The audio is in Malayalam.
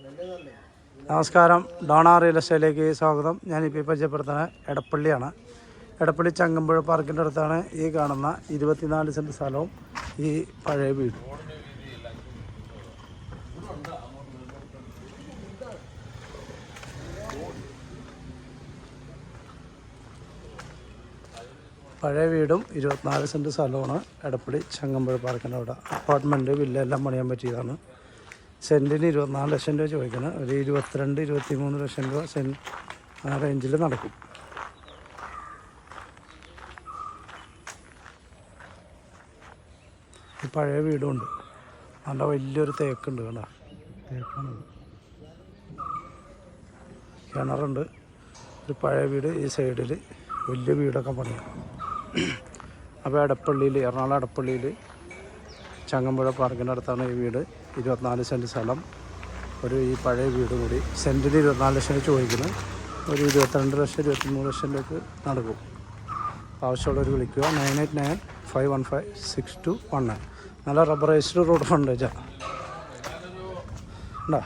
നമസ്കാരം, ഡോണ റിയൽ എസ്റ്റേറ്റിലേക്ക് സ്വാഗതം. ഞാനിപ്പോൾ പരിചയപ്പെടുത്തുന്നത് എടപ്പള്ളിയാണ്. എടപ്പള്ളി ചങ്ങമ്പുഴ പാർക്കിൻ്റെ അടുത്താണ് ഈ കാണുന്ന 24 സെൻറ്റ് സ്ഥലവും ഈ പഴയ വീട്. പഴയ വീടും 24 സെൻറ്റ് സ്ഥലമാണ് എടപ്പള്ളി ചങ്ങമ്പുഴ പാർക്കിൻ്റെ അവിടെ. അപ്പാർട്ട്മെൻറ്റ് വില്ല എല്ലാം പണിയാൻ പറ്റിയതാണ്. സെൻറ്റിന് 24 ലക്ഷം രൂപ ചോദിക്കുന്നത്. ഒരു 22-23 ലക്ഷം രൂപ ആ റേഞ്ചിൽ നടക്കും. ഈ പഴയ വീടുമുണ്ട്. നല്ല വലിയൊരു തേക്കുണ്ട്, കേട്ടോ. തേക്കാണ്. കിണറുണ്ട്. ഒരു പഴയ വീട്. ഈ സൈഡിൽ വലിയ വീടൊക്കെ പണിയാണ്. അപ്പോൾ എടപ്പള്ളിയിൽ, എറണാകുളം എടപ്പള്ളിയിൽ ചങ്ങമ്പുഴ പാർക്കിൻ്റെ അടുത്താണ് ഈ വീട്. 24 സെൻറ്റ് സ്ഥലം, ഈ പഴയ വീട് കൂടി. സെൻറ്റിന് 24 ലക്ഷം ചോദിക്കുന്നത്. ഒരു 22 ലക്ഷം 23 ലക്ഷം രൂപയ്ക്ക് നടക്കും. ആവശ്യമുള്ളവർ വിളിക്കുക. 9895156219. നല്ല റബ്ബറൈസ്ഡ് റോഡ് ഫ്രണ്ടേജാ. ഉണ്ടോ?